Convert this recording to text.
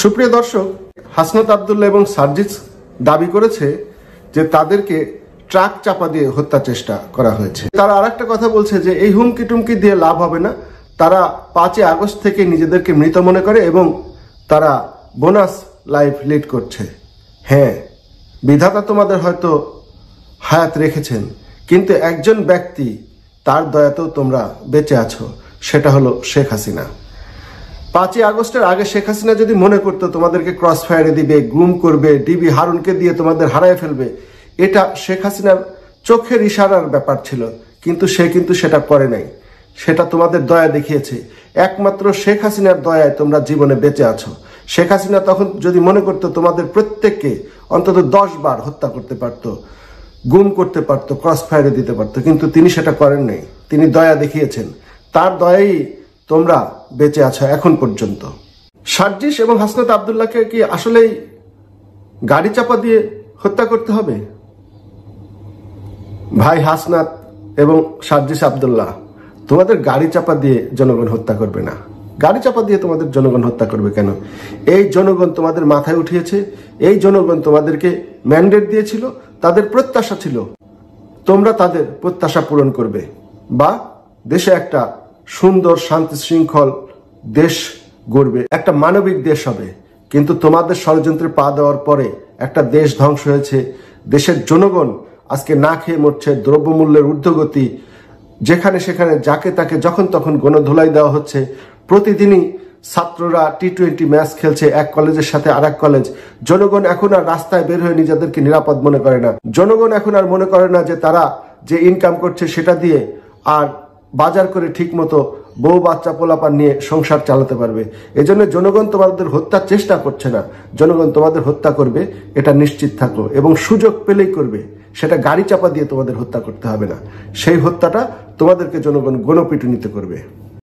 সুপ্রিয় দর্শক, হাসনাত আব্দুল্লাহ এবং সার্জিস দাবি করেছে যে তাদেরকে ট্রাক চাপা দিয়ে হত্যা চেষ্টা করা হয়েছে। তারা আরেকটা কথা বলছে যে এই হুমকি টুমকি দিয়ে লাভ হবে না, তারা 5 আগস্ট থেকে নিজেদেরকে মৃত মনে করে এবং তারা বোনাস লাইফ লিড করছে। হ্যাঁ, বিধাতা তোমাদের হয়তো হায়াত রেখেছেন, কিন্তু একজন ব্যক্তি, তার দয়াতেও তোমরা বেঁচে আছো, সেটা হলো শেখ হাসিনা। 5 আগস্টের আগে শেখ হাসিনা যদি মনে করতো তোমাদেরকে ক্রস ফায়ারে দিবে, গুম করবে, ডিবি হারুনকে দিয়ে তোমাদের হারায় ফেলবে, এটা শেখ হাসিনার চোখের ইশারার ব্যাপার ছিল, কিন্তু সে সেটা করে নাই। সেটা তোমাদের দয়া দেখিয়েছে। একমাত্র শেখ হাসিনার দয়ায় তোমরা জীবনে বেঁচে আছো। শেখ হাসিনা তখন যদি মনে করতো তোমাদের প্রত্যেককে অন্তত 10 বার হত্যা করতে পারতো, গুম করতে পারতো, ক্রস ফায়ারে দিতে পারতো, কিন্তু তিনি সেটা করেন নাই। তিনি দয়া দেখিয়েছেন, তার দয়াই তোমরা বেঁচে আছো এখন পর্যন্ত। সার্জিস এবং হাসনাত আব্দুল্লাহকে কি আসলেই গাড়ি চাপা দিয়ে হত্যা করতে হবে? ভাই হাসনাত এবং সার্জিস আব্দুল্লাহ, তোমাদের গাড়ি চাপা দিয়ে জনগণ হত্যা করবে না। গাড়ি চাপা দিয়ে তোমাদের জনগণ হত্যা করবে কেন? এই জনগণ তোমাদের মাথায় উঠিয়েছে, এই জনগণ তোমাদেরকে ম্যান্ডেট দিয়েছিল, তাদের প্রত্যাশা ছিল তোমরা তাদের প্রত্যাশা পূরণ করবে বা দেশে একটা সুন্দর শান্তি শৃঙ্খল দেশ গড়বে, একটা মানবিক দেশ হবে। কিন্তু তোমাদের ষড়যন্ত্রে পা দেওয়ার পরে একটা দেশ ধ্বংস হয়েছে, দেশের জনগণ আজকে না খেয়ে মরছে, দ্রব্যমূল্যের ঊর্ধ্বগতি, যেখানে সেখানে যাকে তাকে যখন তখন গণধোলাই দেওয়া হচ্ছে। প্রতিদিনই ছাত্ররা T20 ম্যাচ খেলছে এক কলেজের সাথে আরেক কলেজ। জনগণ এখন আর রাস্তায় বের হয়ে নিজেদেরকে নিরাপদ মনে করে না। জনগণ এখন আর মনে করে না যে তারা যে ইনকাম করছে সেটা দিয়ে আর বাজার করে ঠিক মতো বউ বাচ্চা পোলাপান নিয়ে সংসার চালাতে পারবে। এজন্য জনগণ তোমাদের হত্যার চেষ্টা করছে না, জনগণ তোমাদের হত্যা করবে, এটা নিশ্চিত থাকো, এবং সুযোগ পেলেই করবে। সেটা গাড়ি চাপা দিয়ে তোমাদের হত্যা করতে হবে না, সেই হত্যাটা তোমাদেরকে জনগণ গণপিটুনিতে করবে।